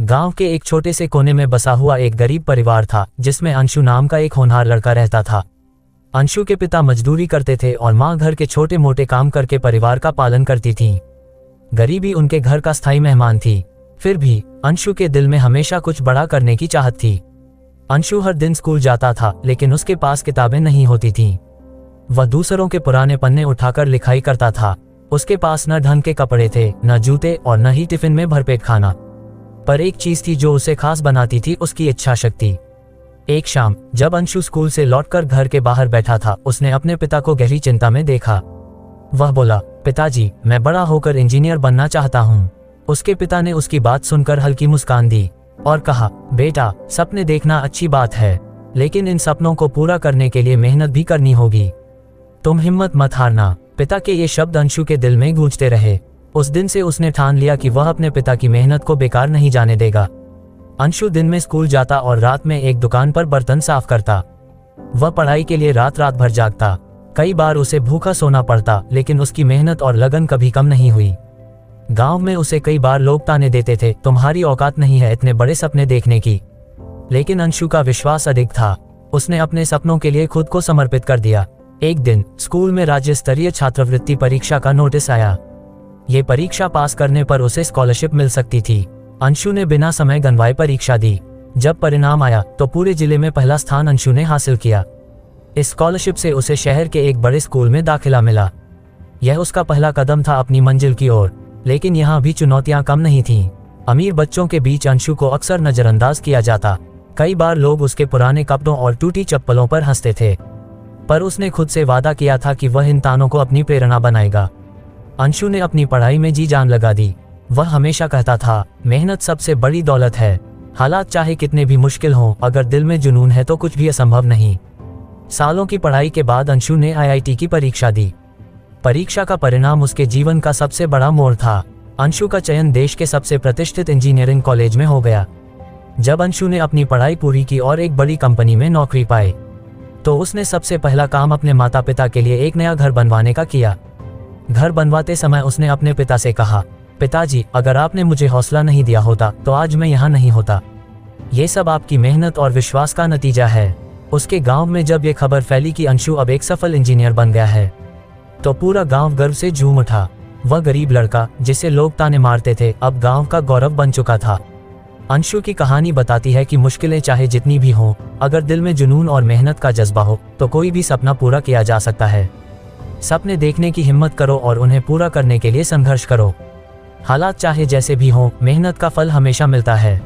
गांव के एक छोटे से कोने में बसा हुआ एक गरीब परिवार था, जिसमें अंशु नाम का एक होनहार लड़का रहता था। अंशु के पिता मजदूरी करते थे और माँ घर के छोटे मोटे काम करके परिवार का पालन करती थी। गरीबी उनके घर का स्थायी मेहमान थी। फिर भी अंशु के दिल में हमेशा कुछ बड़ा करने की चाहत थी। अंशु हर दिन स्कूल जाता था, लेकिन उसके पास किताबें नहीं होती थीं। वह दूसरों के पुराने पन्ने उठाकर लिखाई करता था। उसके पास न ढंग के कपड़े थे, न जूते और न ही टिफिन में भरपेट खाना। पर एक चीज थी जो उसे खास बनाती थी, उसकी इच्छा शक्ति। एक शाम जब अंशु स्कूल से लौटकर घर के बाहर बैठा था, उसने अपने पिता को गहरी चिंता में देखा। वह बोला, पिताजी, मैं बड़ा होकर इंजीनियर बनना चाहता हूँ। उसके पिता ने उसकी बात सुनकर हल्की मुस्कान दी और कहा, बेटा, सपने देखना अच्छी बात है, लेकिन इन सपनों को पूरा करने के लिए मेहनत भी करनी होगी। तुम हिम्मत मत हारना। पिता के ये शब्द अंशु के दिल में गूंजते रहे। उस दिन से उसने ठान लिया कि वह अपने पिता की मेहनत को बेकार नहीं जाने देगा। अंशु दिन में स्कूल जाता और रात में एक दुकान पर बर्तन साफ करता। वह पढ़ाई के लिए रात रात भर जागता। कई बार उसे भूखा सोना पड़ता, लेकिन उसकी मेहनत और लगन कभी कम नहीं हुई। गांव में उसे कई बार लोग ताने देते थे, तुम्हारी औकात नहीं है इतने बड़े सपने देखने की। लेकिन अंशु का विश्वास अधिक था। उसने अपने सपनों के लिए खुद को समर्पित कर दिया। एक दिन स्कूल में राज्य स्तरीय छात्रवृत्ति परीक्षा का नोटिस आया। ये परीक्षा पास करने पर उसे स्कॉलरशिप मिल सकती थी। अंशु ने बिना समय गंवाए परीक्षा दी। जब परिणाम आया तो पूरे जिले में पहला स्थान अंशु ने हासिल किया। इस स्कॉलरशिप से उसे शहर के एक बड़े स्कूल में दाखिला मिला। यह उसका पहला कदम था अपनी मंजिल की ओर। लेकिन यहाँ भी चुनौतियां कम नहीं थीं। अमीर बच्चों के बीच अंशु को अक्सर नजरअंदाज किया जाता। कई बार लोग उसके पुराने कपड़ों और टूटी चप्पलों पर हंसते थे, पर उसने खुद से वादा किया था कि वह इन तानों को अपनी प्रेरणा बनाएगा। अंशु ने अपनी पढ़ाई में जी जान लगा दी। वह हमेशा कहता था, मेहनत सबसे बड़ी दौलत है। हालात चाहे कितने भी मुश्किल हों, अगर दिल में जुनून है तो कुछ भी असंभव नहीं। सालों की पढ़ाई के बाद अंशु ने IIT की परीक्षा दी। परीक्षा का परिणाम उसके जीवन का सबसे बड़ा मोड़ था। अंशु का चयन देश के सबसे प्रतिष्ठित इंजीनियरिंग कॉलेज में हो गया। जब अंशु ने अपनी पढ़ाई पूरी की और एक बड़ी कंपनी में नौकरी पाई, तो उसने सबसे पहला काम अपने माता पिता के लिए एक नया घर बनवाने का किया। घर बनवाते समय उसने अपने पिता से कहा, पिताजी, अगर आपने मुझे हौसला नहीं दिया होता तो आज मैं यहाँ नहीं होता। ये सब आपकी मेहनत और विश्वास का नतीजा है। उसके गांव में जब ये खबर फैली कि अंशु अब एक सफल इंजीनियर बन गया है, तो पूरा गांव गर्व से झूम उठा। वह गरीब लड़का जिसे लोग ताने मारते थे, अब गांव का गौरव बन चुका था। अंशु की कहानी बताती है कि मुश्किलें चाहे जितनी भी हों, अगर दिल में जुनून और मेहनत का जज्बा हो तो कोई भी सपना पूरा किया जा सकता है। सपने देखने की हिम्मत करो और उन्हें पूरा करने के लिए संघर्ष करो। हालात चाहे जैसे भी हों, मेहनत का फल हमेशा मिलता है।